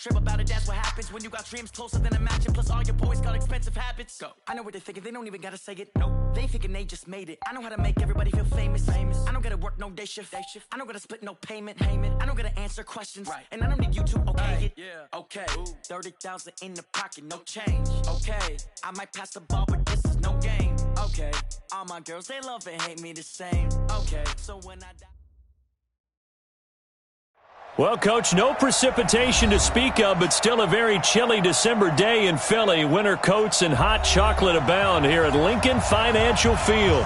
trip about it, that's what happens when you got dreams closer than a match, and plus all your boys got expensive habits. Go. I know what they're thinking, they don't even gotta say it. Nope. They thinking they just made it. I know how to make everybody feel famous. I don't gotta work no day shift. I don't gotta split no payment. I don't gotta answer questions. Right. And I don't need you to okay it. Yeah. Okay. 30,000 in the pocket, no change. Okay. I might pass the ball, but this is no game. Okay. All my girls, they love and hate me the same. Okay. So when I die. Well, Coach, no precipitation to speak of, but still a very chilly December day in Philly. Winter coats and hot chocolate abound here at Lincoln Financial Field.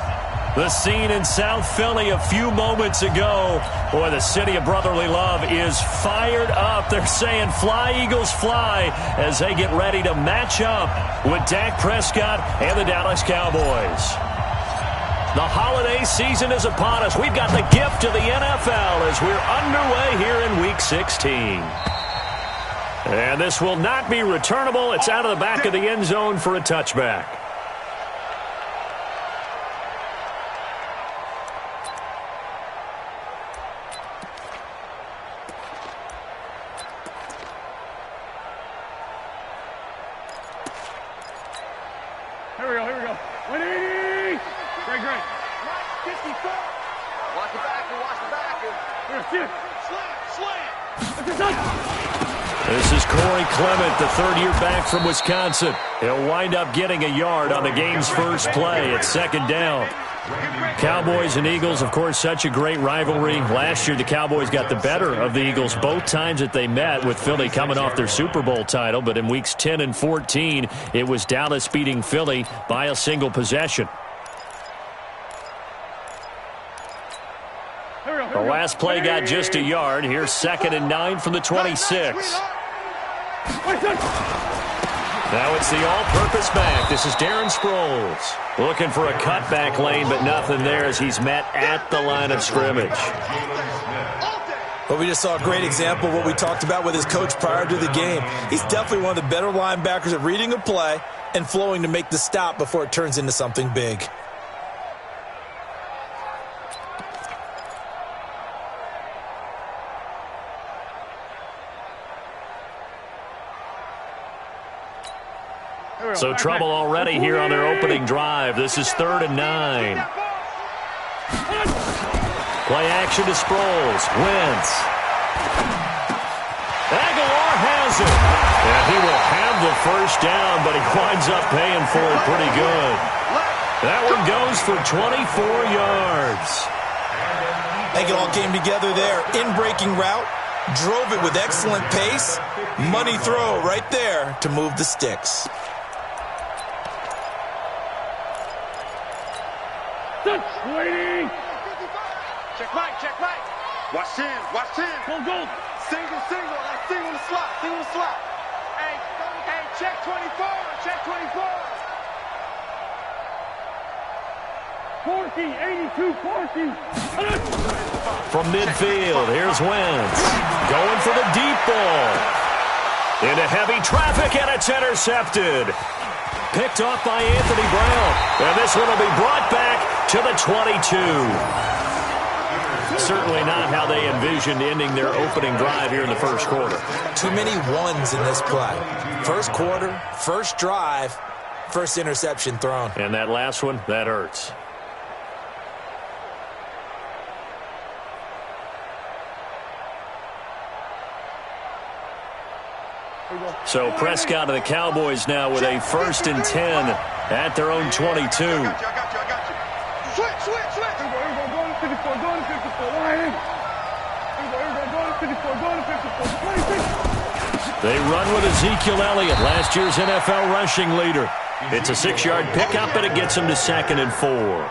The scene in South Philly a few moments ago. Boy, the city of brotherly love is fired up. They're saying fly, Eagles, fly, as they get ready to match up with Dak Prescott and the Dallas Cowboys. The holiday season is upon us. We've got the gift of the NFL as we're underway here in Week 16. And this will not be returnable. It's out of the back of the end zone for a touchback. Here we go. 180! Great. 54! Watch the back. Here, slant! This is Corey Clement, the third-year back from Wisconsin. He'll wind up getting a yard on the game's first play at second down. Cowboys and Eagles, of course, such a great rivalry. Last year, the Cowboys got the better of the Eagles both times that they met, with Philly coming off their Super Bowl title. But in weeks 10 and 14, it was Dallas beating Philly by a single possession. The last play got just a yard. Here's 2nd and 9 from the 26. Now it's the all-purpose back. This is Darren Sproles. Looking for a cutback lane, but nothing there as he's met at the line of scrimmage. Well, we just saw a great example of what we talked about with his coach prior to the game. He's definitely one of the better linebackers at reading a play and flowing to make the stop before it turns into something big. So trouble already here on their opening drive. This is 3rd and 9. Play action to Sproles. Wentz. Aguilar has it. And he will have the first down, but he winds up paying for it pretty good. That one goes for 24 yards. I think it all came together there. In-breaking route. Drove it with excellent pace. Money throw right there to move the sticks. Waiting! Check Mike. Watch 10. Go. Single. Like single the slot. Hey, check 24. 82, 40. From midfield, here's Wentz. Going for the deep ball. Into heavy traffic, and it's intercepted. Picked off by Anthony Brown. And this one will be brought back to the 22. Certainly not how they envisioned ending their opening drive here in the first quarter. Too many ones in this play. First quarter, first drive, first interception thrown. And that last one, that hurts. So Prescott and the Cowboys now with a 1st and 10 at their own 22. They run with Ezekiel Elliott, last year's NFL rushing leader. It's a 6-yard pickup, and it gets him to 2nd and 4.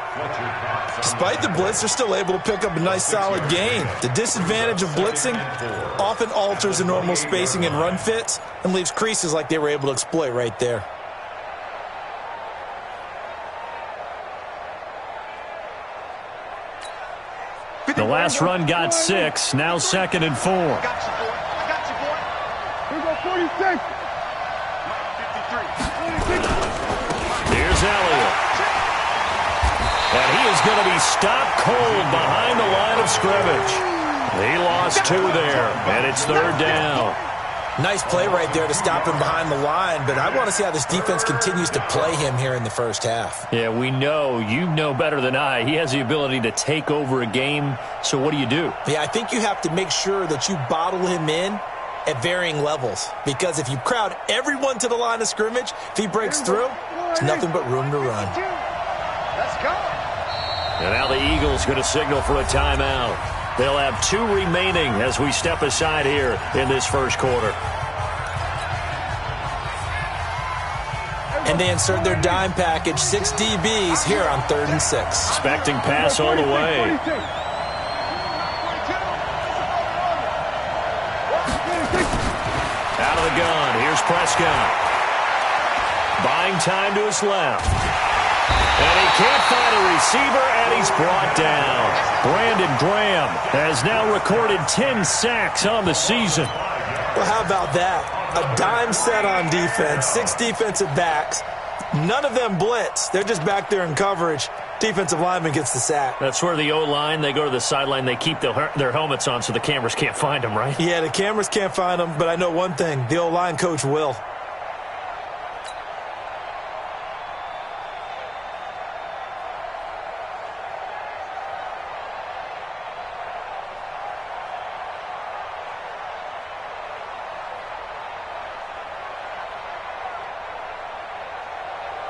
Despite the blitz, they're still able to pick up a nice solid gain. The disadvantage of blitzing often alters the normal spacing and run fits and leaves creases like they were able to exploit right there. The last run got 6, now 2nd and 4. I got you, boy. Here we go, 46. Here's Elliott. And he is going to be stopped cold behind the line of scrimmage. He lost 2 there, and it's 3rd down. Nice play right there to stop him behind the line, but I want to see how this defense continues to play him here in the first half. Yeah, we know. You know better than I. He has the ability to take over a game, so what do you do? Yeah, I think you have to make sure that you bottle him in at varying levels, because if you crowd everyone to the line of scrimmage, if he breaks through, there's nothing but room to run. Let's go. And now the Eagles going to signal for a timeout. They'll have 2 remaining as we step aside here in this first quarter. And they insert their dime package, 6 DBs here on 3rd and 6. Expecting pass all the way. Out of the gun. Here's Prescott. Buying time to his left. And he can't find a receiver, and he's brought down. Brandon Graham has now recorded 10 sacks on the season. Well, how about that? A dime set on defense, 6 defensive backs. None of them blitz. They're just back there in coverage. Defensive lineman gets the sack. That's where the O-line, they go to the sideline, they keep their helmets on so the cameras can't find them, right? Yeah, the cameras can't find them, but I know one thing. The O-line coach will.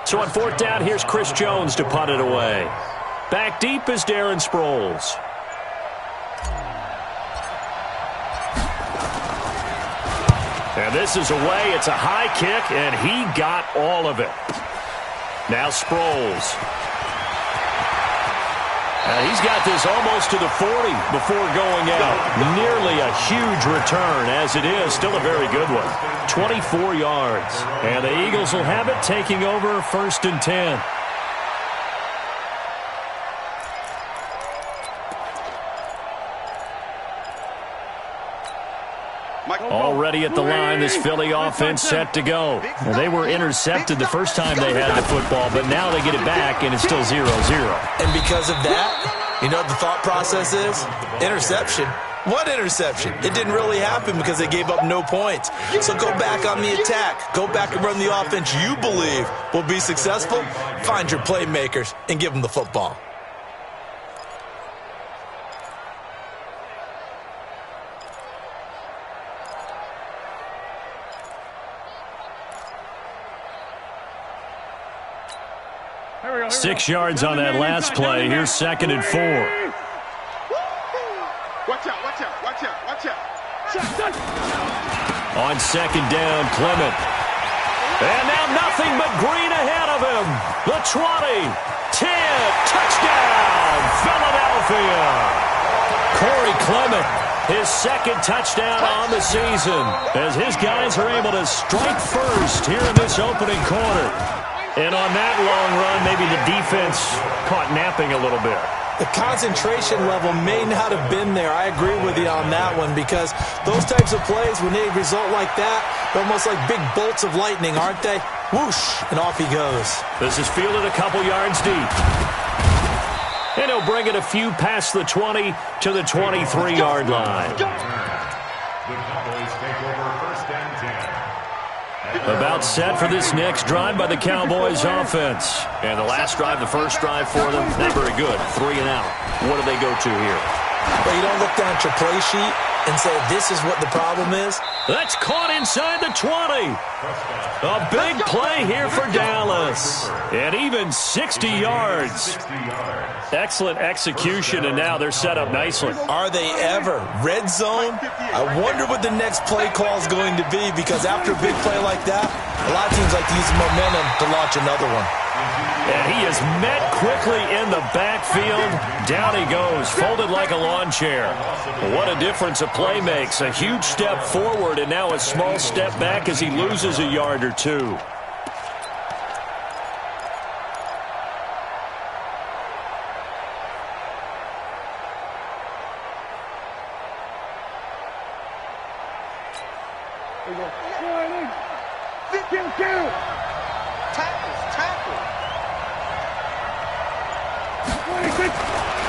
So on 4th down, here's Chris Jones to punt it away. Back deep is Darren Sproles. And this is away. It's a high kick, and he got all of it. Now Sproles. And he's got this almost to the 40 before going out. Nearly a huge return, as it is. Still a very good one. 24 yards. And the Eagles will have it, taking over 1st and 10. Already at the line, this Philly offense set to go. Well, they were intercepted the first time they had the football, but now they get it back, and it's still 0-0. And because of that, you know what the thought process is? Interception. What interception? It didn't really happen because they gave up no points. So go back on the attack. Go back and run the offense you believe will be successful. Find your playmakers and give them the football. Here we go. 6 yards on that last play. Here's 2nd and 4. Watch out, watch out, watch out, watch out. On 2nd down, Clement. And now nothing but green ahead of him. The 20, 10, touchdown, Philadelphia. Corey Clement, his 2nd touchdown on the season, as his guys are able to strike first here in this opening quarter. And on that long run, maybe the defense caught napping a little bit. The concentration level may not have been there. I agree with you on that one, because those types of plays, when they result like that, they're almost like big bolts of lightning, aren't they? Whoosh, and off he goes. This is fielded a couple yards deep. And he'll bring it a few past the 20 to the 23-yard line. About set for this next drive by the Cowboys offense. And the last drive, the first drive for them, not very good. 3 and out. What do they go to here? Well, you don't look down at your play sheet and say, this is what the problem is. That's caught inside the 20. A big play here for Dallas. And even 60 yards. Excellent execution, and now they're set up nicely. Are they ever? Red zone? I wonder what the next play call is going to be, because after a big play like that, a lot of teams like to use the momentum to launch another one. And he is met quickly in the backfield. Down he goes, folded like a lawn chair. What a difference a play makes. A huge step forward and now a small step back as he loses a yard or two.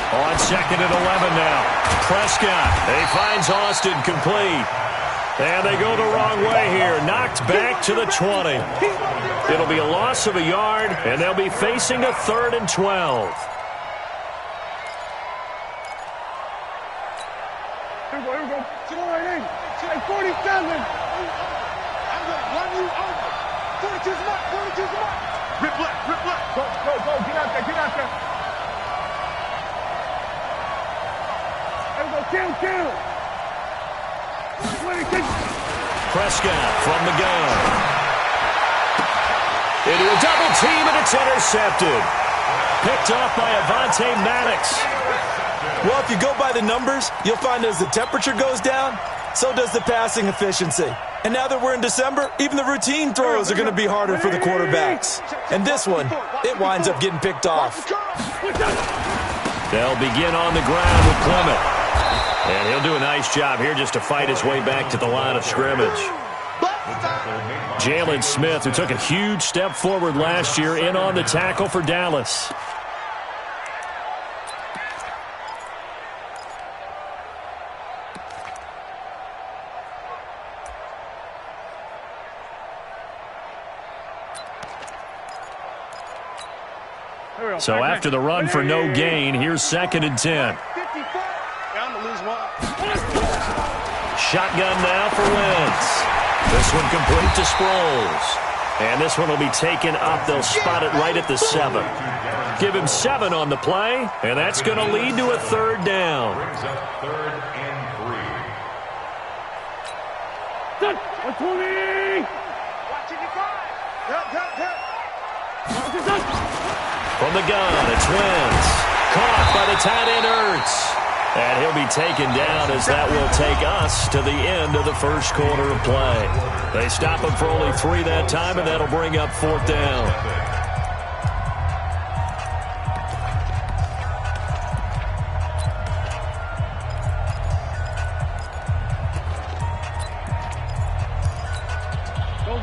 On 2nd and 11 now. Prescott. He finds Austin complete. And they go the wrong way here. Knocked back to the 20. It'll be a loss of a yard, and they'll be facing a 3rd and 12. Here we go. Sit right in. At 47. I'm going to run you over. 42's mark. 42's mark. Rip left. Go. Get out there. There we go. Kill. Prescott from the gun. Into a double team, and it's intercepted. Picked off by Avonte Maddox. Well, if you go by the numbers, you'll find as the temperature goes down, so does the passing efficiency. And now that we're in December, even the routine throws are going to be harder for the quarterbacks. And this one, it winds up getting picked off. They'll begin on the ground with Clement. And he'll do a nice job here just to fight his way back to the line of scrimmage. Jalen Smith, who took a huge step forward last year, in on the tackle for Dallas. So after the run for no gain, here's 2nd and 10. Shotgun now for Wentz. This one complete to Sproles. And this one will be taken up. They'll spot it right at the 7. Give him 7 on the play, and that's going to lead to a 3rd down. From the gun, it's Wentz. Caught by the tight end Ertz. And he'll be taken down as that will take us to the end of the first quarter of play. They stop him for only 3 that time, and that'll bring up 4th down.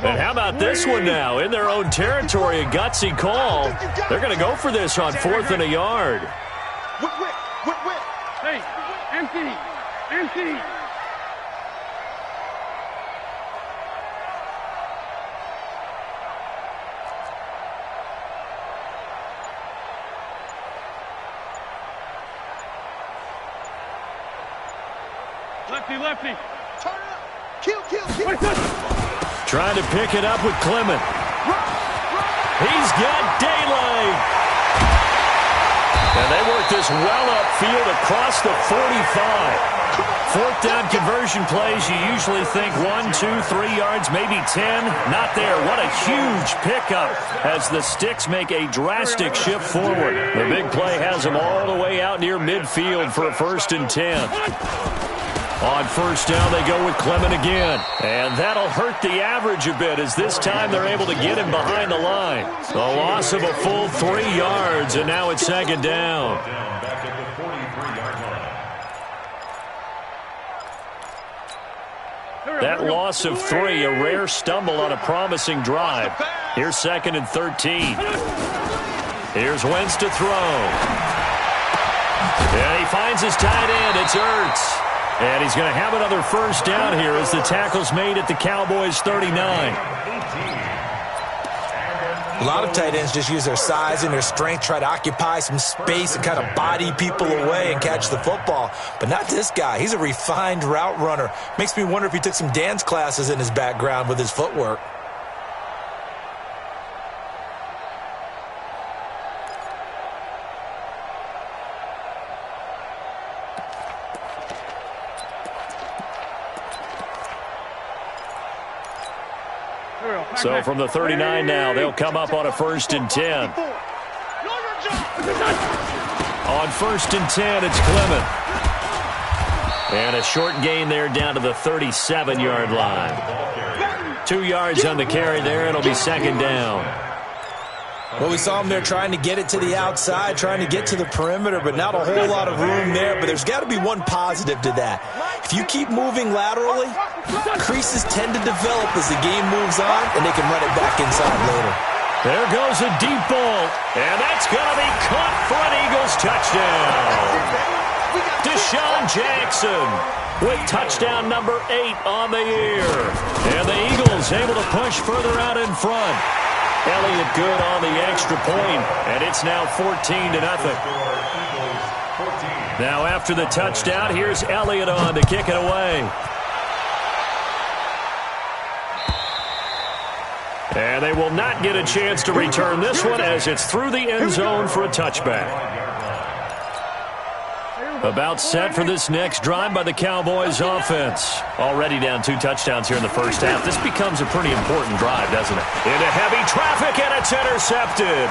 And how about this one now? In their own territory, a gutsy call. They're going to go for this on 4th and a yard. Hey, empty. Lefty. Turn it up. Kill. Trying to pick it up with Clement. He's got daylight. And they work this well upfield across the 45. 4th down conversion plays, you usually think 1, 2, 3 yards, maybe 10. Not there. What a huge pickup as the Sticks make a drastic shift forward. The big play has them all the way out near midfield for a 1st and 10. On 1st down, they go with Clement again. And that'll hurt the average a bit as this time they're able to get him behind the line. A loss of a full 3 yards, and now it's 2nd down. That loss of 3, a rare stumble on a promising drive. Here's 2nd and 13. Here's Wentz to throw. And he finds his tight end. It's Ertz. And he's going to have another 1st down here as the tackle's made at the Cowboys' 39. A lot of tight ends just use their size and their strength, try to occupy some space and kind of body people away and catch the football. But not this guy. He's a refined route runner. Makes me wonder if he took some dance classes in his background with his footwork. So from the 39 now, they'll come up on a 1st and 10. On 1st and 10, it's Clement. And a short gain there down to the 37-yard line. 2 yards on the carry there. It'll be 2nd down. Well, we saw him there trying to get it to the outside, trying to get to the perimeter, but not a whole lot of room there. But there's got to be one positive to that. If you keep moving laterally, creases tend to develop as the game moves on, and they can run it back inside later. There goes a deep ball, and that's going to be caught for an Eagles touchdown. Deshaun Jackson with touchdown number 8 on the year. And the Eagles able to push further out in front. Elliott good on the extra point, and it's now 14-0. Now after the touchdown, here's Elliott on to kick it away. And they will not get a chance to return this one as it's through the end zone for a touchback. About set for this next drive by the Cowboys offense. Already down 2 touchdowns here in the first half. This becomes a pretty important drive, doesn't it? Into heavy traffic, and it's intercepted.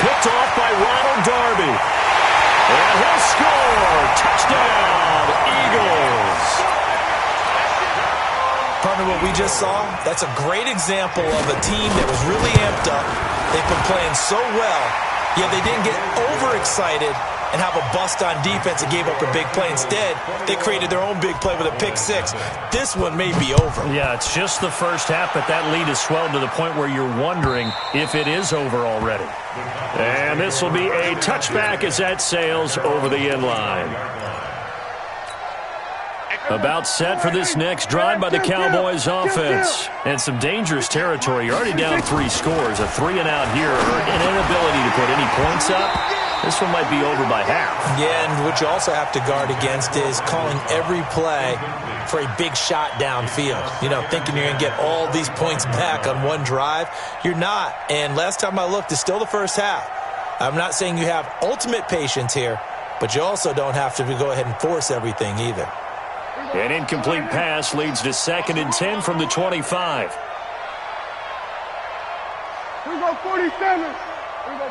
Picked off by Ronald Darby. And he'll score. Touchdown, Eagles. Partner, what we just saw, that's a great example of a team that was really amped up. They've been playing so well, yet they didn't get overexcited and have a bust on defense and gave up a big play. Instead, they created their own big play with a pick 6. This one may be over. Yeah, it's just the first half, but that lead has swelled to the point where you're wondering if it is over already. And this will be a touchback as that sails over the end line. About set for this next drive by the Cowboys offense. And some dangerous territory. You're already down 3 scores. A 3-and-out here. An inability to put any points up. This one might be over by half. Yeah, and what you also have to guard against is calling every play for a big shot downfield. You know, thinking you're going to get all these points back on one drive. You're not. And last time I looked, it's still the first half. I'm not saying you have ultimate patience here, but you also don't have to go ahead and force everything either. An incomplete pass leads to 2nd and 10 from the 25. We go 47. We go.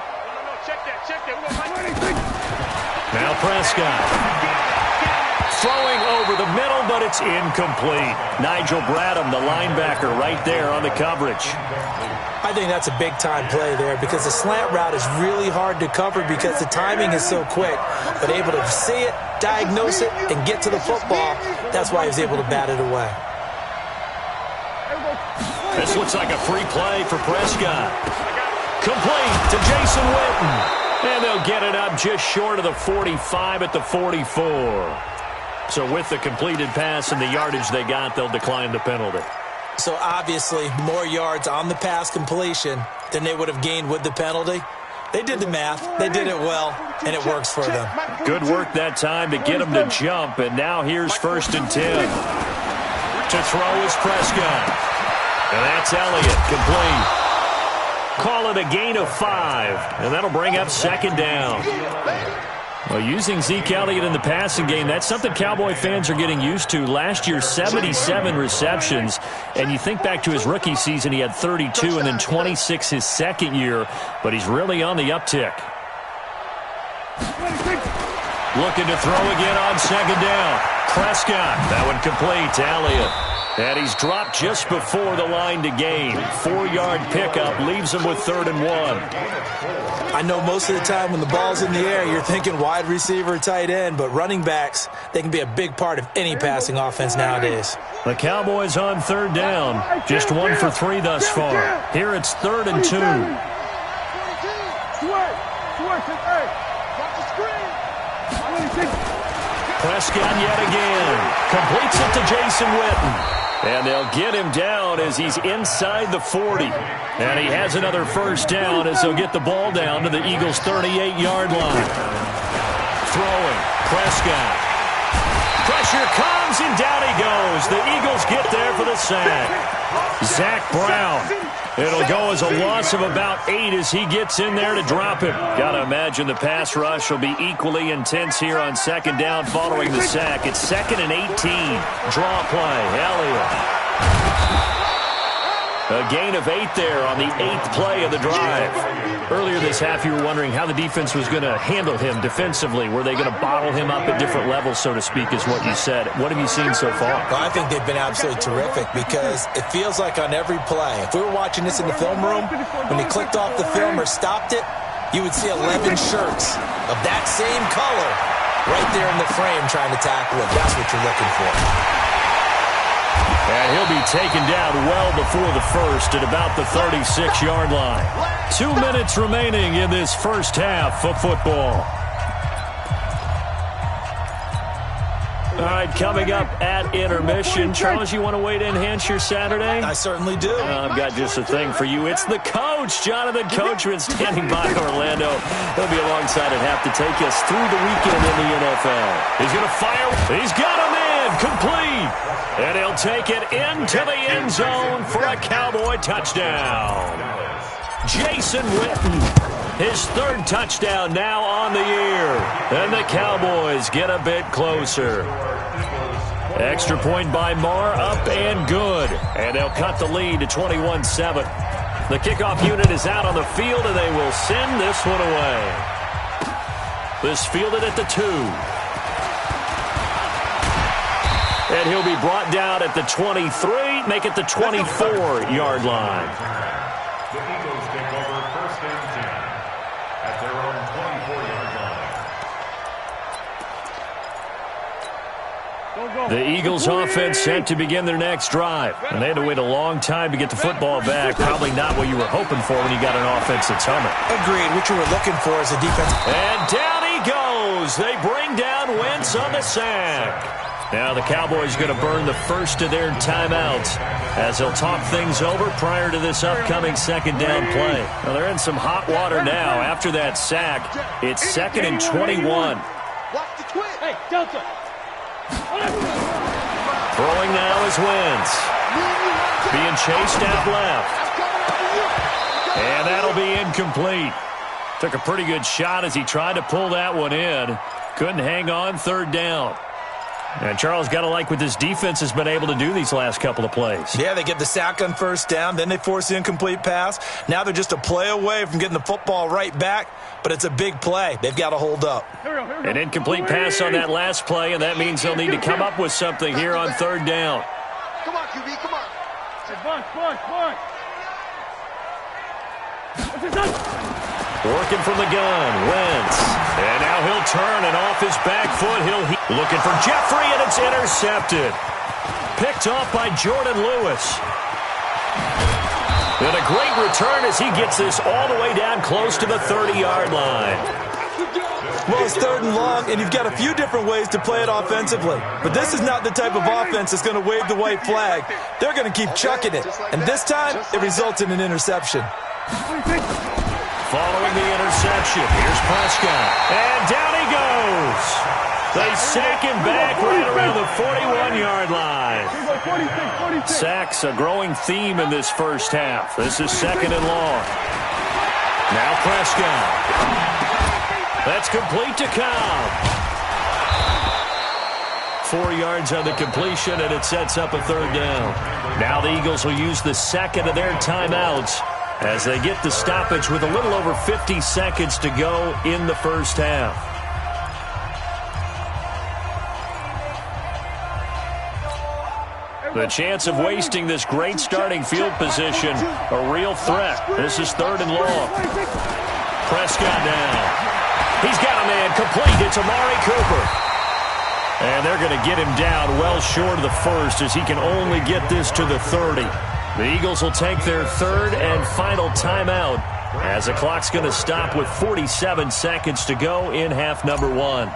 Check that. We go 26. Now Prescott. Throwing over the middle, but it's incomplete. Nigel Bradham, the linebacker, right there on the coverage. I think that's a big-time play there because the slant route is really hard to cover because the timing is so quick. But able to see it, diagnose it, and get to the football, that's why he was able to bat it away. This looks like a free play for Prescott. Complete to Jason Witten. And they'll get it up just short of the 45 at the 44. So with the completed pass and the yardage they got, they'll decline the penalty. So obviously more yards on the pass completion than they would have gained with the penalty. They did the math. They did it well, and it works for them. Good work that time to get them to jump, and now here's 1st and 10. To throw is Prescott. And that's Elliott, complete. Call it a gain of 5, and that'll bring up 2nd down. Well, using Zeke Elliott in the passing game, that's something Cowboy fans are getting used to. Last year, 77 receptions, and you think back to his rookie season, he had 32 and then 26 his second year, but he's really on the uptick. Looking to throw again on 2nd down. Prescott, that one complete to Elliott. And he's dropped just before the line to gain. 4-yard pickup leaves him with 3rd and 1. I know most of the time when the ball's in the air, you're thinking wide receiver, tight end, but running backs, they can be a big part of any passing offense nowadays. The Cowboys on 3rd down. Just 1 for 3 thus far. Here it's 3rd and 2. Prescott yet again. Completes it to Jason Witten. And they'll get him down as he's inside the 40. And he has another 1st down as they'll get the ball down to the Eagles' 38-yard line. Throwing. Prescott. Pressure comes, and down he goes. The Eagles get there for the sack. Zach Brown. It'll go as a loss of about 8 as he gets in there to drop him. Got to imagine the pass rush will be equally intense here on 2nd down following the sack. It's 2nd and 18. Draw play. Elliott. A gain of 8 there on the 8th play of the drive. Earlier this half, you were wondering how the defense was going to handle him defensively. Were they going to bottle him up at different levels, so to speak, is what you said. What have you seen so far? Well, I think they've been absolutely terrific because it feels like on every play, if we were watching this in the film room, when he clicked off the film or stopped it, you would see 11 shirts of that same color right there in the frame trying to tackle him. That's what you're looking for. And he'll be taken down well before the 1st at about the 36-yard line. 2 minutes remaining in this first half of football. All right, coming up at intermission. Charles, you want to wait to enhance your Saturday? I certainly do. I've got just a thing for you. It's the coach, Jonathan Coachman, standing by Orlando. He'll be alongside at half to take us through the weekend in the NFL. He's going to fire. He's got him in, complete. And he'll take it into the end zone for a Cowboy touchdown. Jason Witten. His third touchdown now on the year. And the Cowboys get a bit closer. Extra point by Marr, up and good. And they'll cut the lead to 21-7. The kickoff unit is out on the field, and they will send this one away. This fielded at the 2. And he'll be brought down at the 23, make it the 24-yard line. The Eagles offense set to begin their next drive. And they had to wait a long time to get the football back. Probably not what you were hoping for when you got an offense that's humming. Agreed. What you were looking for as a defense. And down he goes. They bring down Wentz on the sack. Now the Cowboys going to burn the first of their timeouts as they'll talk things over prior to this upcoming second down play. Well, they're in some hot water now. After that sack, it's 2nd and 21. Hey, Delta. Throwing now is Wentz. Being chased out left. And that'll be incomplete. Took a pretty good shot as he tried to pull that one in. Couldn't hang on, third down. And Charles, got to like what this defense has been able to do these last couple of plays. Yeah, they get the sack on first down, then they force the incomplete pass. Now they're just a play away from getting the football right back, but it's a big play. They've got to hold up. An incomplete pass on that last play, and that means they'll need to come up with something here on third down. Come on, QB, come on. Working from the gun, Wentz. And now he'll turn, and off his back foot, looking for Jeffrey, and it's intercepted. Picked off by Jordan Lewis. And a great return as he gets this all the way down close to the 30-yard line. Well, it's 3rd and long, and you've got a few different ways to play it offensively. But this is not the type of offense that's going to wave the white flag. They're going to keep chucking it. And this time, it results in an interception. Following the interception, here's Prescott. And down he goes. They sack him back right around the 41-yard line. Sacks a growing theme in this first half. This is 2nd and long. Now Prescott. That's complete to Cobb. 4 yards on the completion, and it sets up a third down. Now the Eagles will use the second of their timeouts as they get the stoppage with a little over 50 seconds to go in the first half. The chance of wasting this great starting field position, a real threat. This is 3rd and long. Prescott now. He's got a man complete. It's Amari Cooper. And they're going to get him down well short of the first as he can only get this to the 30. The Eagles will take their 3rd and final timeout as the clock's going to stop with 47 seconds to go in half number 1.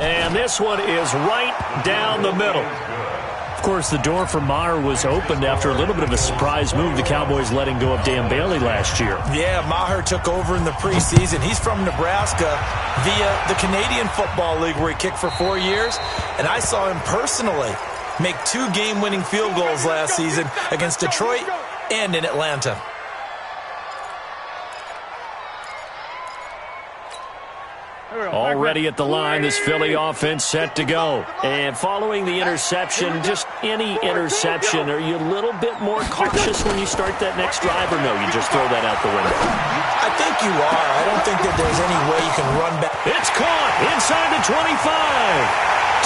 And this one is right down the middle. Of course, the door for Maher was opened after a little bit of a surprise move. The Cowboys letting go of Dan Bailey last year. Yeah, Maher took over in the preseason. He's from Nebraska via the Canadian Football League where he kicked for 4 years. And I saw him personally make 2 game-winning field goals last season against Detroit and in Atlanta. Already at the line, this Philly offense set to go. And following the interception, just any interception, are you a little bit more cautious when you start that next drive, or no, you just throw that out the window? I think you are. I don't think that there's any way you can run back. It's caught inside the 25.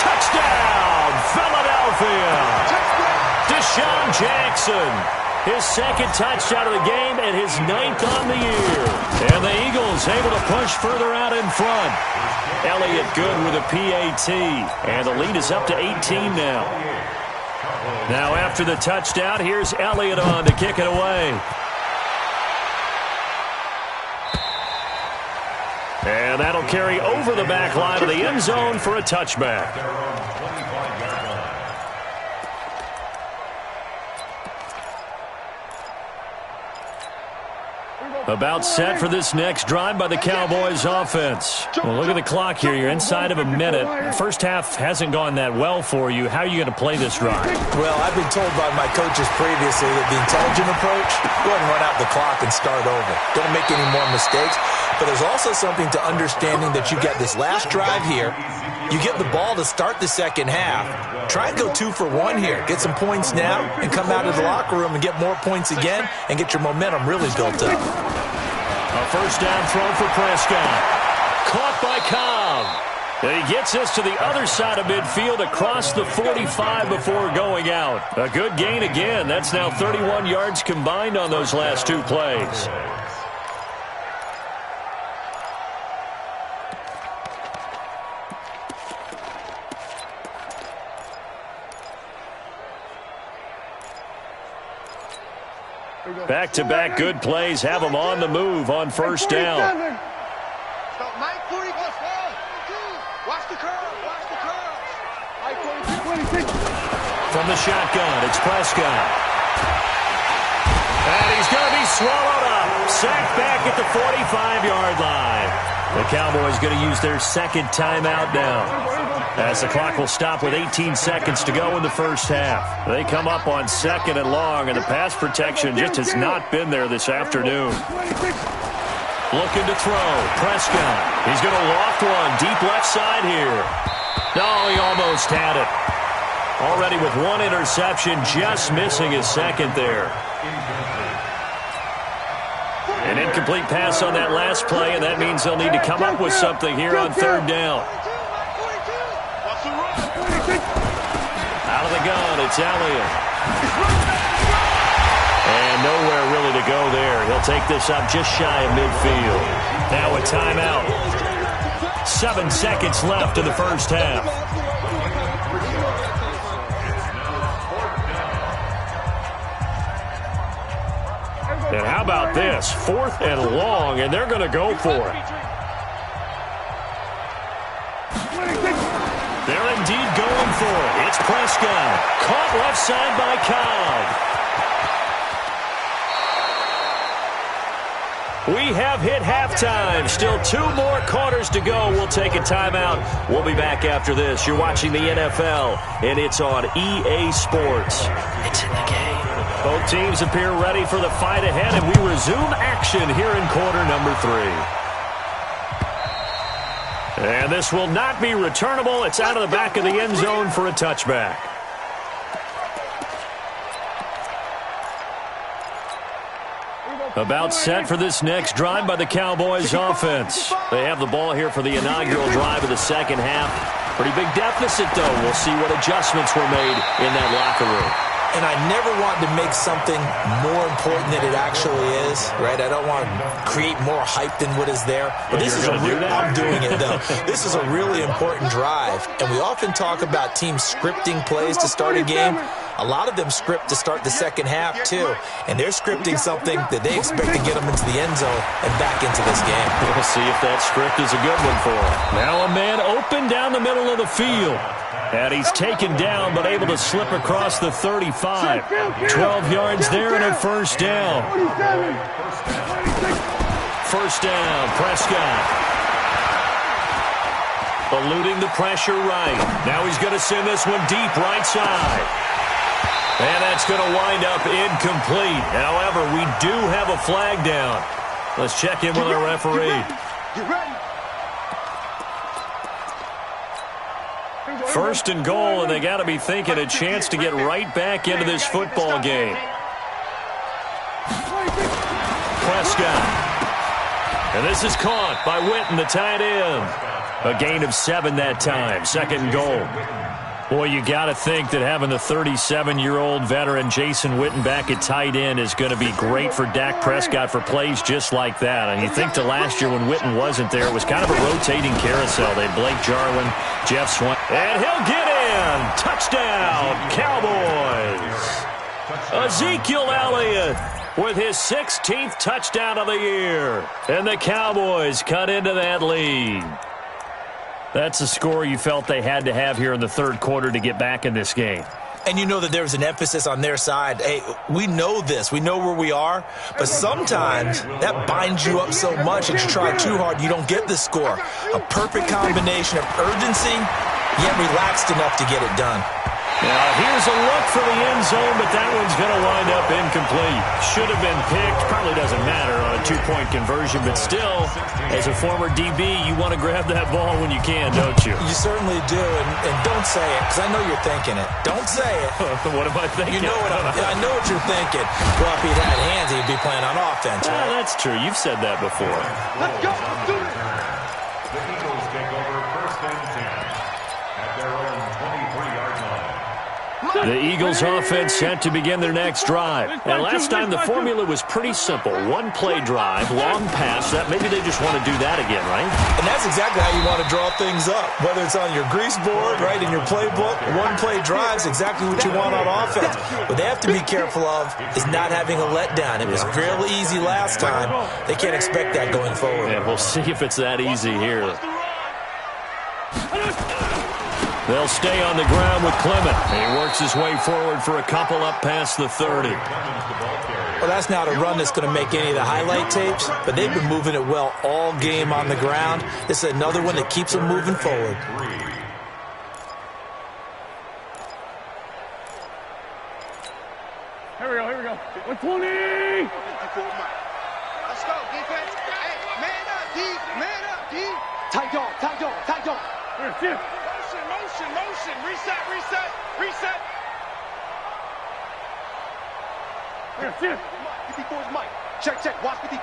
Touchdown, Philadelphia. Deshaun Jackson. His 2nd touchdown of the game and his 9th on the year. And the Eagles able to push further out in front. Elliott good with a PAT. And the lead is up to 18 now. Now after the touchdown, here's Elliott on to kick it away. And that'll carry over the back line of the end zone for a touchback. About set for this next drive by the Cowboys offense. Well, look at the clock here. You're inside of a minute. The first half hasn't gone that well for you. How are you going to play this drive? Well, I've been told by my coaches previously that the intelligent approach, go ahead and run out the clock and start over. Don't make any more mistakes. But there's also something to understanding that you got this last drive here. You get the ball to start the second half. Try and go 2 for 1 here. Get some points now and come out of the locker room and get more points again and get your momentum really built up. A first down throw for Prescott. Caught by Cobb. And he gets this to the other side of midfield across the 45 before going out. A good gain again. That's now 31 yards combined on those last 2 plays. Back-to-back good plays have them on the move on first down. Watch the curve. From the shotgun, it's Prescott. And he's going to be swallowed up. Sacked back at the 45-yard line. The Cowboys going to use their second timeout now, as the clock will stop with 18 seconds to go in the first half. They come up on 2nd and long, and the pass protection just has not been there this afternoon. Looking to throw. Prescott. He's going to loft one deep left side here. No, he almost had it. Already with 1 interception, just missing his second there. An incomplete pass on that last play, and that means they'll need to come up with something here on 3rd down. Out of the gun, it's Elliott. And nowhere really to go there. He'll take this up just shy of midfield. Now a timeout. 7 seconds left in the first half. And how about this? 4th and long, and they're going to go for it. They're indeed going for it. It's Prescott. Caught left side by Cobb. We have hit halftime. Still 2 more quarters to go. We'll take a timeout. We'll be back after this. You're watching the NFL, and it's on EA Sports. It's in the game. Both teams appear ready for the fight ahead, and we resume action here in quarter number 3. And this will not be returnable. It's out of the back of the end zone for a touchback. About set for this next drive by the Cowboys offense. They have the ball here for the inaugural drive of the second half. Pretty big deficit, though. We'll see what adjustments were made in that locker room. And I never want to make something more important than it actually is, right? I don't want to create more hype than what is there. But this is I'm doing it, though. This is a really important drive. And we often talk about teams scripting plays to start a game. A lot of them script to start the second half, too. And they're scripting something that they expect to get them into the end zone and back into this game. We'll see if that script is a good one for them. Now a man open down the middle of the field. And he's taken down, but able to slip across the 35. 12 yards there and a first down. First down, Prescott. Eluding the pressure right. Now he's going to send this one deep right side. And that's going to wind up incomplete. However, we do have a flag down. Let's check in with our referee. First and goal, and they got to be thinking a chance to get right back into this football game. Prescott. And this is caught by Witten, the tight end. A gain of 7 that time. 2nd and goal. Boy, you got to think that having the 37-year-old veteran Jason Witten back at tight end is going to be great for Dak Prescott for plays just like that. And you think to last year when Witten wasn't there, it was kind of a rotating carousel. They had Blake Jarwin, Jeff Swan, and he'll get in. Touchdown, Cowboys. Ezekiel Elliott with his 16th touchdown of the year. And the Cowboys cut into that lead. That's a score you felt they had to have here in the third quarter to get back in this game. And you know that there was an emphasis on their side. Hey, we know this. We know where we are. But sometimes that binds you up so much that you try too hard, you don't get the score. A perfect combination of urgency, yet relaxed enough to get it done. Now, here's a look for the end zone, but that one's going to wind up incomplete. Should have been picked. Probably doesn't matter on a two-point conversion, but still, as a former DB, you want to grab that ball when you can, don't you? You certainly do, and don't say it, because I know you're thinking it. Don't say it. What am I thinking? You know I know what you're thinking. Well, if he'd had hands, he'd be playing on offense, right? That's true. You've said that before. Let's go. Let's do it. The Eagles take over 1st and 10 at their own 23-yard line. The Eagles offense set to begin their next drive. And last time the formula was pretty simple. One play drive, long pass. That maybe they just want to do that again, right? And that's exactly how you want to draw things up. Whether it's on your grease board, right, in your playbook, one play drives exactly what you want on offense. What they have to be careful of is not having a letdown. It was fairly easy last time. They can't expect that going forward. And we'll see if it's that easy here. They'll stay on the ground with Clement. He works his way forward for a couple up past the 30. Well, that's not a run that's going to make any of the highlight tapes, but they've been moving it well all game on the ground. This is another one that keeps them moving forward. Here we go. 120! Let's go, defense. Hey, man up, D. Man up, D. Tight dog. Here. Motion. Reset. Here. 54's Mike. Check. Watch 54.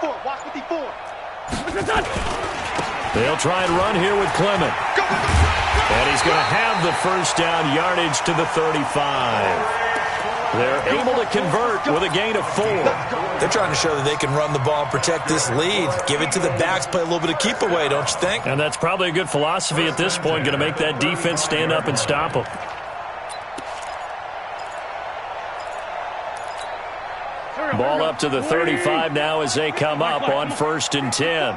They'll try and run here with Clement. Go. And he's going to have the first down yardage to the 35. They're able to convert with a gain of 4. They're trying to show that they can run the ball and protect this lead. Give it to the backs, play a little bit of keep away, don't you think? And that's probably a good philosophy at this point, going to make that defense stand up and stop them. Ball up to the 35 now as they come up on 1st and 10.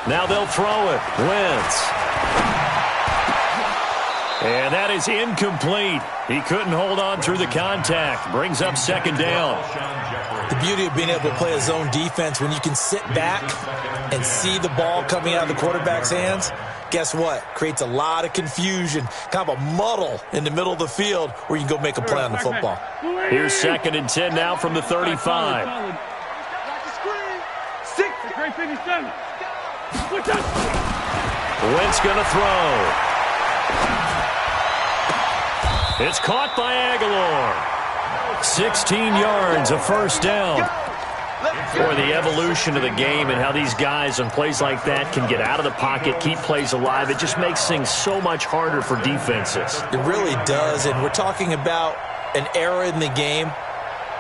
Now they'll throw it. Wentz. And that is incomplete. He couldn't hold on through the contact. Brings up 2nd down. The beauty of being able to play a zone defense when you can sit back and see the ball coming out of the quarterback's hands, guess what? Creates a lot of confusion, kind of a muddle in the middle of the field where you can go make a play on the football. Here's 2nd and 10 now from the 35. Wentz going to throw. It's caught by Aguilar. 16 yards, a 1st down. Boy, the evolution of the game and how these guys on plays like that can get out of the pocket, keep plays alive, it just makes things so much harder for defenses. It really does, and we're talking about an era in the game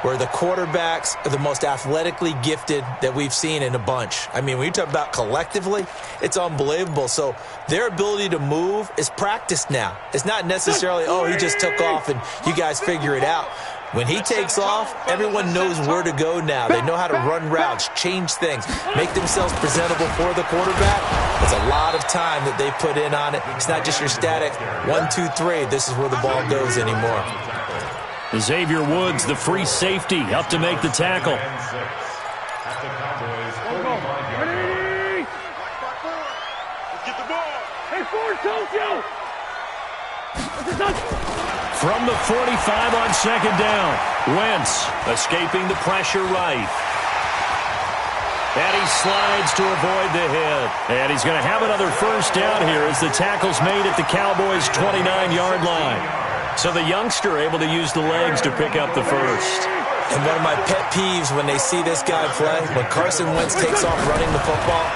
where the quarterbacks are the most athletically gifted that we've seen in a bunch. I mean, when you talk about collectively, it's unbelievable. So their ability to move is practiced now. It's not necessarily, oh, he just took off and you guys figure it out. When he takes off, everyone knows where to go now. They know how to run routes, change things, make themselves presentable for the quarterback. It's a lot of time that they put in on it. It's not just your static 1, 2, 3. This is where the ball goes anymore. Xavier Woods, the free safety, up to make the tackle. From the 45 on 2nd down, Wentz escaping the pressure right. And he slides to avoid the hit. And he's going to have another 1st down here as the tackle's made at the Cowboys' 29-yard line. So the youngster able to use the legs to pick up the 1st. And one of my pet peeves when they see this guy play, when Carson Wentz takes off running the football,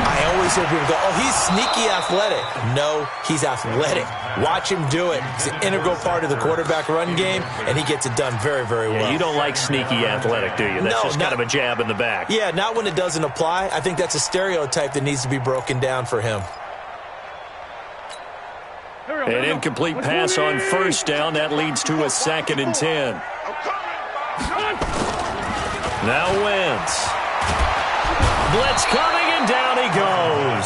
I always hear people go, oh, he's sneaky athletic. No, he's athletic. Watch him do it. It's an integral part of the quarterback run game, and he gets it done very, very well. You don't like sneaky athletic, do you? That's just kind of a jab in the back. Yeah, not when it doesn't apply. I think that's a stereotype that needs to be broken down for him. An incomplete pass on 1st down. That leads to a 2nd and 10. Now Wentz. Blitz coming, and down he goes.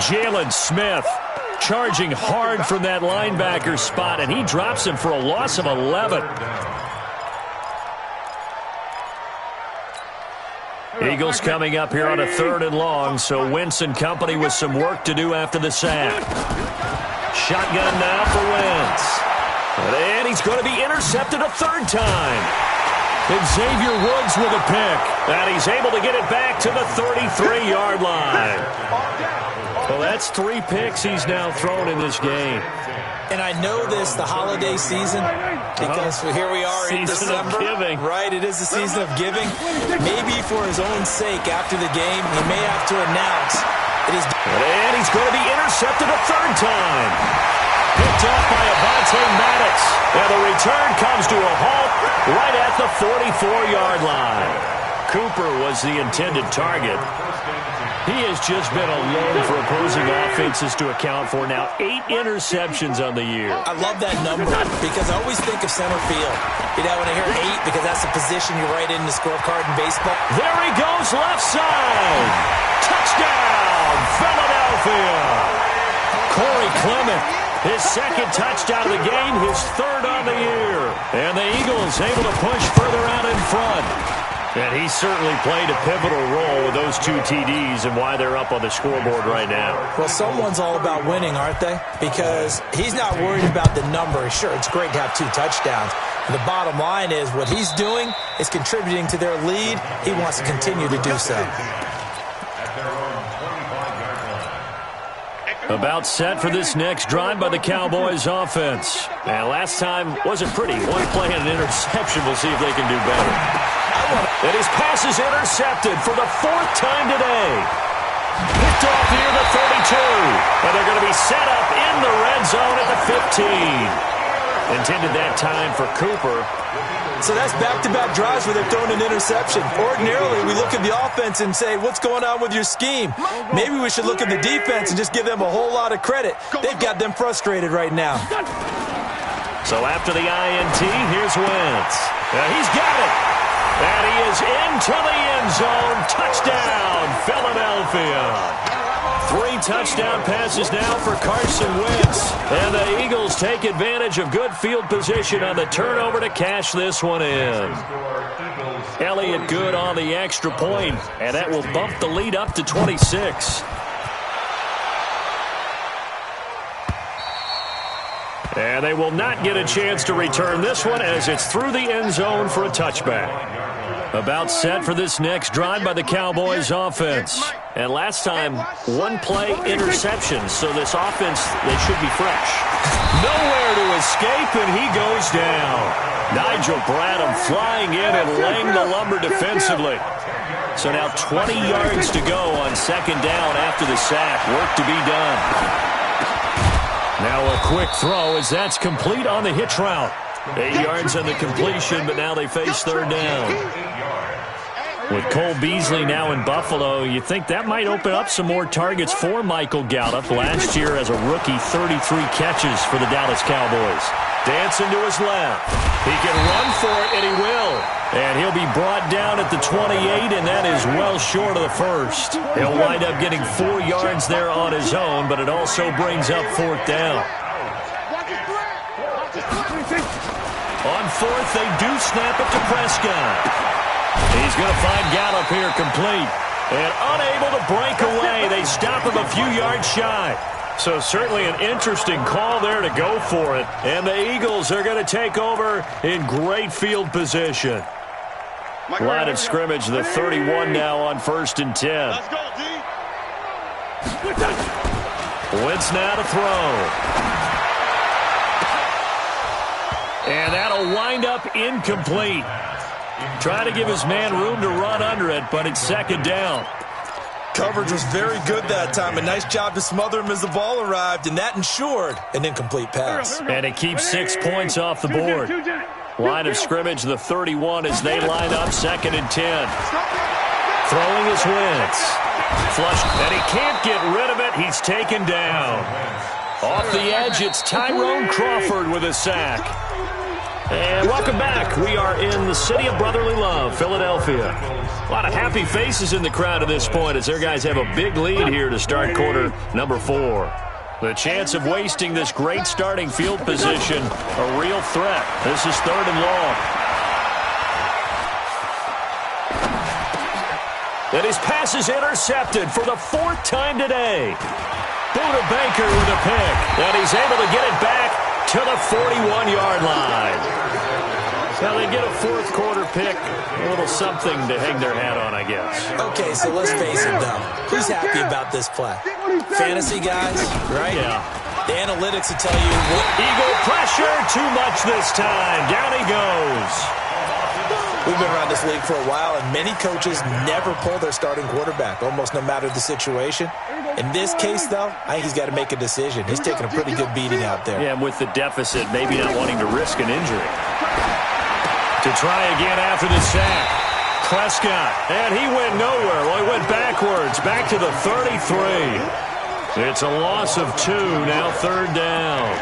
Jalen Smith charging hard from that linebacker spot, and he drops him for a loss of 11. Eagles coming up here on a 3rd and long, so Wentz and company with some work to do after the sack. Shotgun now for Wentz. And he's going to be intercepted a 3rd time. Xavier Woods with a pick, and he's able to get it back to the 33-yard line. Well, that's 3 picks he's now thrown in this game. And I know this, the holiday season, because here we are in December. Season of giving. Right, it is the season of giving. Maybe for his own sake after the game, he may have to announce it is. And he's going to be intercepted a 3rd time. Picked off by Avonte Maddox. And the return comes to a halt right at the 44-yard line. Cooper was the intended target. He has just been alone for opposing offenses to account for now 8 interceptions on the year. I love that number because I always think of center field. You know, when I hear 8, because that's the position you write in the scorecard in baseball. There he goes, left side. Touchdown, Philadelphia. Corey Clement, his 2nd touchdown of the game, his 3rd on the year. And the Eagles able to push further out in front. And he certainly played a pivotal role with those 2 TDs and why they're up on the scoreboard right now. Well, someone's all about winning, aren't they? Because he's not worried about the number. Sure, it's great to have 2 touchdowns. But the bottom line is what he's doing is contributing to their lead. He wants to continue to do so. About set for this next drive by the Cowboys offense. And last time wasn't pretty. 1 play and an interception. We'll see if they can do better. And his pass is intercepted for the 4th time today. Picked off near the 32. And they're going to be set up in the red zone at the 15. Intended that time for Cooper. So that's back-to-back drives where they've thrown an interception. Ordinarily, we look at the offense and say, what's going on with your scheme? Maybe we should look at the defense and just give them a whole lot of credit. They've got them frustrated right now. So after the INT, here's Wentz. He's got it. And he is into the end zone. Touchdown, Philadelphia. 3 touchdown passes now for Carson Wentz. And the Eagles take advantage of good field position on the turnover to cash this one in. Elliott good on the extra point, and that will bump the lead up to 26. And they will not get a chance to return this one as it's through the end zone for a touchback. About set for this next drive by the Cowboys offense. And last time, 1 play interception, so this offense, they should be fresh. Nowhere to escape, and he goes down. Nigel Bradham flying in and laying the lumber defensively. So now 20 yards to go on 2nd down after the sack. Work to be done. Now a quick throw as that's complete on the hitch route. 8 yards on the completion, but now they face 3rd down. With Cole Beasley now in Buffalo, you think that might open up some more targets for Michael Gallup. Last year as a rookie, 33 catches for the Dallas Cowboys. Dancing to his left. He can run for it, and he will. And he'll be brought down at the 28, and that is well short of the 1st. He'll wind up getting 4 yards there on his own, but it also brings up 4th down. On 4th, they do snap it to Prescott. He's going to find Gallup here complete. And unable to break away. They stop him a few yards shy. So certainly an interesting call there to go for it. And the Eagles are going to take over in great field position. Line of scrimmage, the 31 now on 1st and 10. Let's go, D. Wentz now to throw. And that'll wind up incomplete. Trying to give his man room to run under it, but it's 2nd down. Coverage was very good that time. A nice job to smother him as the ball arrived, and that ensured an incomplete pass. And it keeps 6 points off the board. Line of scrimmage, the 31 as they line up 2nd and 10. Throwing his Wentz. Flush, and he can't get rid of it. He's taken down. Off the edge, it's Tyrone Crawford with a sack. And welcome back. We are in the city of brotherly love, Philadelphia. A lot of happy faces in the crowd at this point as their guys have a big lead here to start quarter number 4. The chance of wasting this great starting field position, a real threat. This is 3rd and long. And his pass is intercepted for the 4th time today. Buda Baker with a pick, and he's able to get it back to the 41-yard line. Now they get a 4th quarter pick, a little something to hang their hat on, I guess. Okay, so let's face it, though. Who's happy about this play? Fantasy guys, right? Yeah. The analytics will tell you what. Eagle pressure, too much this time. Down he goes. We've been around this league for a while, and many coaches never pull their starting quarterback, almost no matter the situation. In this case, though, I think he's got to make a decision. He's taking a pretty good beating out there. Yeah, and with the deficit, maybe not wanting to risk an injury. To try again after the sack. Prescott, and he went nowhere. Well, he went backwards, back to the 33. It's a loss of 2, now 3rd down.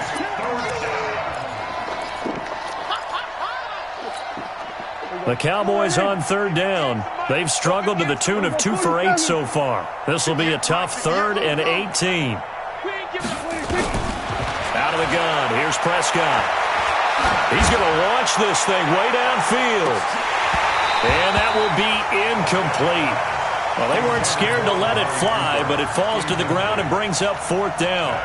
The Cowboys on 3rd down. They've struggled to the tune of 2 for 8 so far. This will be a tough 3rd and 18. Out of the gun, here's Prescott. He's going to launch this thing way downfield. And that will be incomplete. Well, they weren't scared to let it fly, but it falls to the ground and brings up 4th down.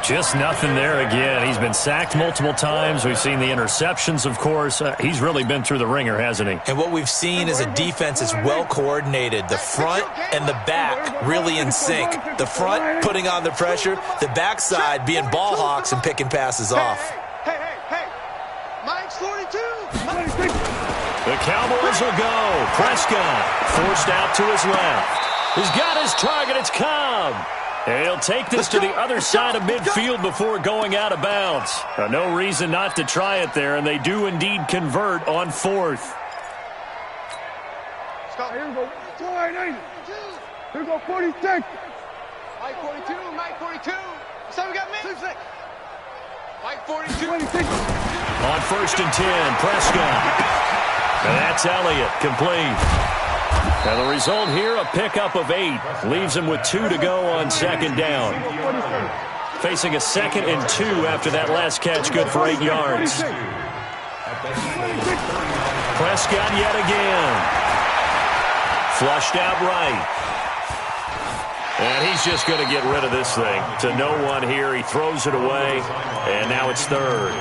Just nothing there again. He's been sacked multiple times. We've seen the interceptions, of course. He's really been through the ringer, hasn't he? And what we've seen is a defense that's well coordinated. The front and the back really in sync. The front putting on the pressure, the backside being ball hawks and picking passes off. Hey. Mike's 42. The Cowboys will go. Prescott forced out to his left. He's got his target. It's Cobb. And he'll take this to the other side of midfield before going out of bounds. No reason not to try it there, and they do indeed convert on 4th. Here we go. 2-8. Here we go. 46. Mike 42. Mike 42. So we got me. Mike 42. 26. On 1st and 10, Prescott. And that's Elliott, complete. And the result here, a pickup of 8. Leaves him with 2 to go on 2nd down. Facing a 2nd and 2 after that last catch, good for 8 yards. Prescott yet again. Flushed out right. And he's just going to get rid of this thing. To no one here. He throws it away. And now it's 3rd.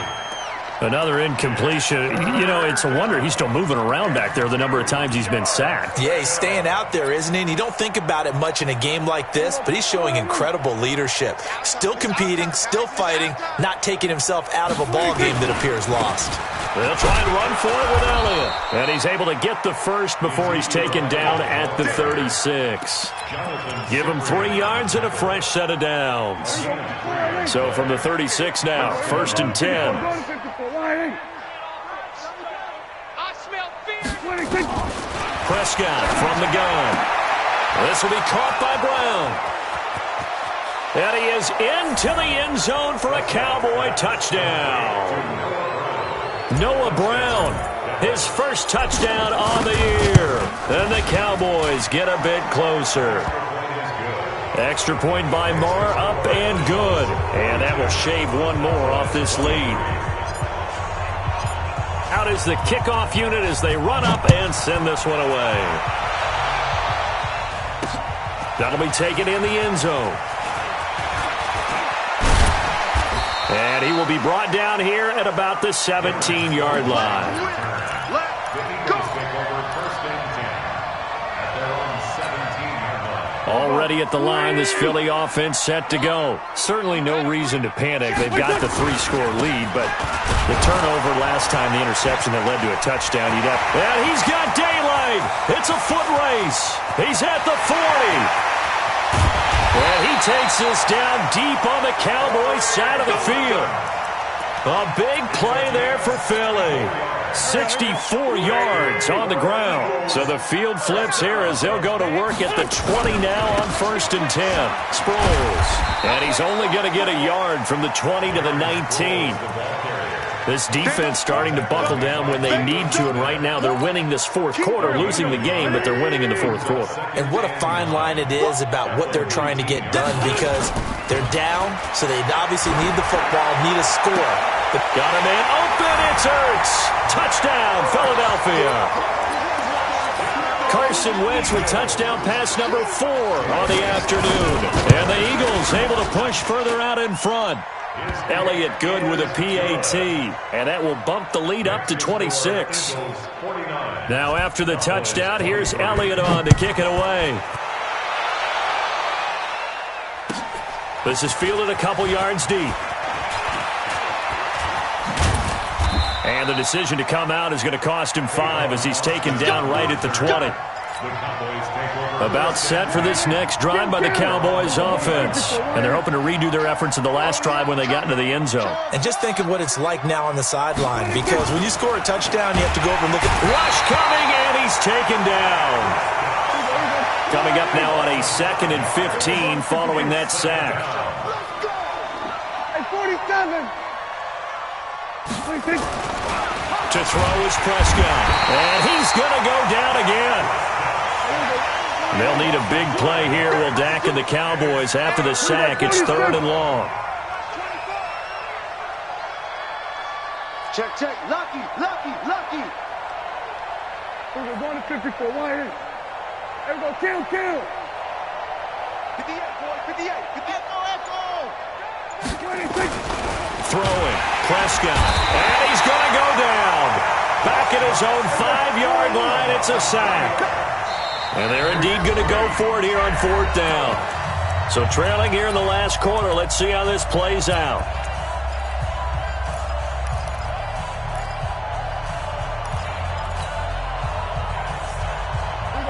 Another incompletion. You know, it's a wonder he's still moving around back there the number of times he's been sacked. Yeah, he's staying out there, isn't he? And you don't think about it much in a game like this, but he's showing incredible leadership. Still competing, still fighting, not taking himself out of a ball game that appears lost. They'll try and run for it with Elliott. And he's able to get the 1st before he's taken down at the 36. Give him 3 yards and a fresh set of downs. So from the 36 now, 1st and 10. Prescott from the gun. This will be caught by Brown. And he is into the end zone for a Cowboy touchdown. Noah Brown, his first touchdown on the year. And the Cowboys get a bit closer. Extra point by Marr, up and good. And that will shave 1 more off this lead. Out is the kickoff unit as they run up and send this one away. That'll be taken in the end zone. And he will be brought down here at about the 17-yard line. Already at the line, this Philly offense set to go. Certainly no reason to panic. They've got the 3-score lead, but the turnover last time, the interception that led to a touchdown, and he's got daylight. It's a foot race. He's at the 40. And he takes this down deep on the Cowboys side of the field. A big play there for Philly. 64 yards on the ground. So the field flips here as they'll go to work at the 20 now on 1st and 10. Sproles. And he's only going to get a yard from the 20 to the 19. This defense starting to buckle down when they need to, and right now they're winning this fourth quarter, losing the game, but they're winning in the fourth quarter. And what a fine line it is about what they're trying to get done, because they're down, so they obviously need the football, need a score. But got a man open, it's Ertz. Touchdown, Philadelphia. Carson Wentz with touchdown pass number 4 on the afternoon. And the Eagles able to push further out in front. Elliott good with a PAT, and that will bump the lead up to 26. Now after the touchdown, here's Elliott on to kick it away. This is fielded a couple yards deep. And the decision to come out is going to cost him 5 as he's taken down right at the 20. About set for this next drive by the Cowboys offense. And they're hoping to redo their efforts in the last drive when they got into the end zone. And just think of what it's like now on the sideline, because when you score a touchdown, you have to go over and look at the rush coming, and he's taken down. Coming up now on a 2nd and 15 following that sack. Hey, 47. To throw is Prescott, and he's going to go down again. They'll need a big play here. Will Dak and the Cowboys after the sack. It's 3rd and long. Check, check. Lucky. We're going to 54. Why is? There we go. Kill. 58, boy. 58. Echo. 26. Throwing. Prescott. And he's going to go down. Back at his own 5-yard line. It's a sack. And they're indeed going to go for it here on 4th down. So trailing here in the last quarter. Let's see how this plays out.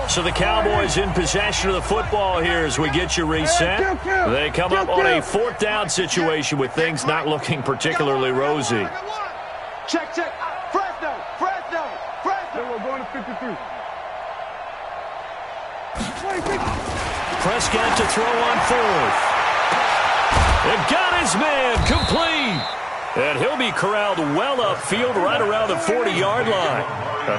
So the Cowboys in possession of the football here as we get you reset. They come up on a 4th down situation with things not looking particularly rosy. Check. Fresno. We're going to 53. Prescott to throw on 4th. It got his man complete. And he'll be corralled well upfield right around the 40-yard line.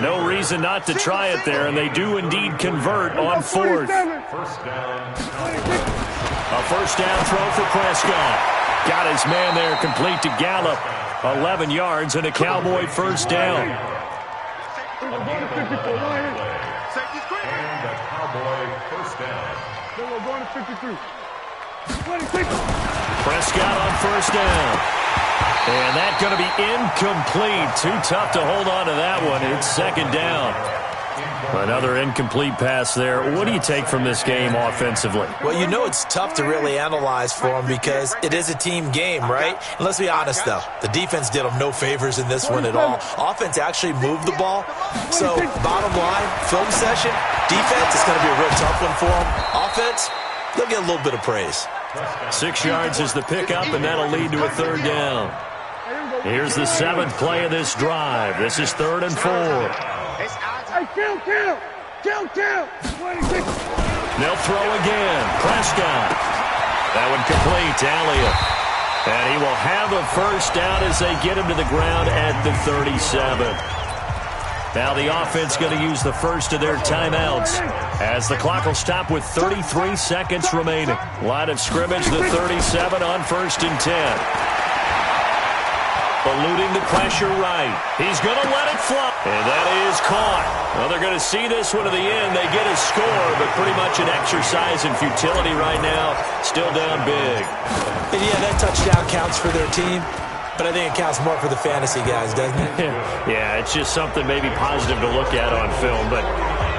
No reason not to try it there, and they do indeed convert on 4th. A first down throw for Prescott. Got his man there complete to Gallup. 11 yards and a Cowboy first down. We're going to 54. Then we're going to 53. 26. Prescott on first down. And that's going to be incomplete. Too tough to hold on to that one. It's 2nd down. Another incomplete pass there. What do you take from this game offensively? Well, you know it's tough to really analyze for them because it is a team game, right? And let's be honest, though. The defense did them no favors in this one at all. Offense actually moved the ball. So, bottom line, film session, defense is going to be a real tough one for them. Offense, they'll get a little bit of praise. 6 yards is the pickup, and that'll lead to a 3rd down. Here's the 7th play of this drive. This is 3rd and 4. Hey, kill. 26. They'll throw again. Prescott. That one complete to Elliott. And he will have a first down as they get him to the ground at the 37. Now the offense going to use the first of their timeouts as the clock will stop with 33 seconds remaining. Line of scrimmage, the 37 on 1st and 10. Eluding the pressure right. He's going to let it fly. And that is caught. Well, they're going to see this one to the end. They get a score, but pretty much an exercise in futility right now. Still down big. And yeah, that touchdown counts for their team, but I think it counts more for the fantasy guys, doesn't it? Yeah, it's just something maybe positive to look at on film, but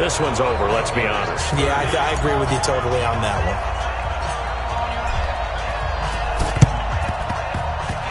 this one's over, let's be honest. Yeah, I agree with you totally on that one.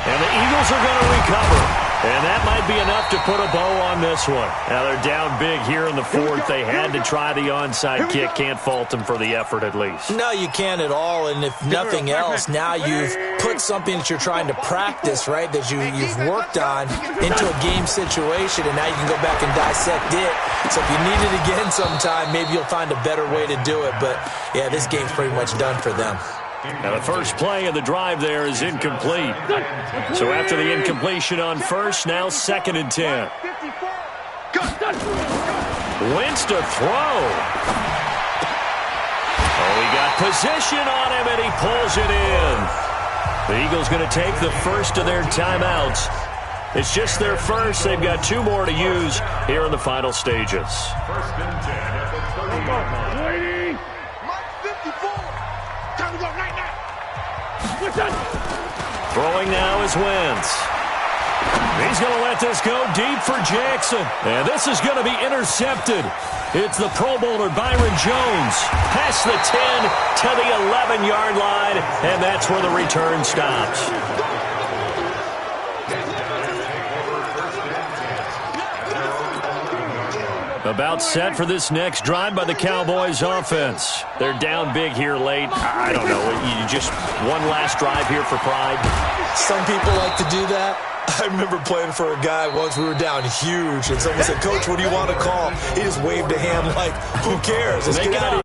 And the Eagles are going to recover. And that might be enough to put a bow on this one. Now they're down big here in the 4th. They had to try the onside kick. Can't fault them for the effort at least. No, you can't at all. And if nothing else, now you've put something that you're trying to practice, right, that you've worked on into a game situation, and now you can go back and dissect it. So if you need it again sometime, maybe you'll find a better way to do it. But, yeah, this game's pretty much done for them. Now the first play of the drive there is incomplete. So after the incompletion on first, now 2nd and 10. Wentz to throw. Oh, he got position on him, and he pulls it in. The Eagles going to take the first of their timeouts. It's just their first. They've got 2 more to use here in the final stages. 1st and 10 at the 30-yard line. Mike 54. Time to go right now. Throwing now is Wentz. He's going to let this go deep for Jackson. And this is going to be intercepted. It's the Pro Bowler Byron Jones. Past the 10 to the 11-yard line, and that's where the return stops. About set for this next drive by the Cowboys offense. They're down big here late. I don't know. You just one last drive here for pride. Some people like to do that. I remember playing for a guy once. We were down huge, and someone said, "Coach, what do you want to call?" He just waved a hand like, "Who cares? Let's get out of here."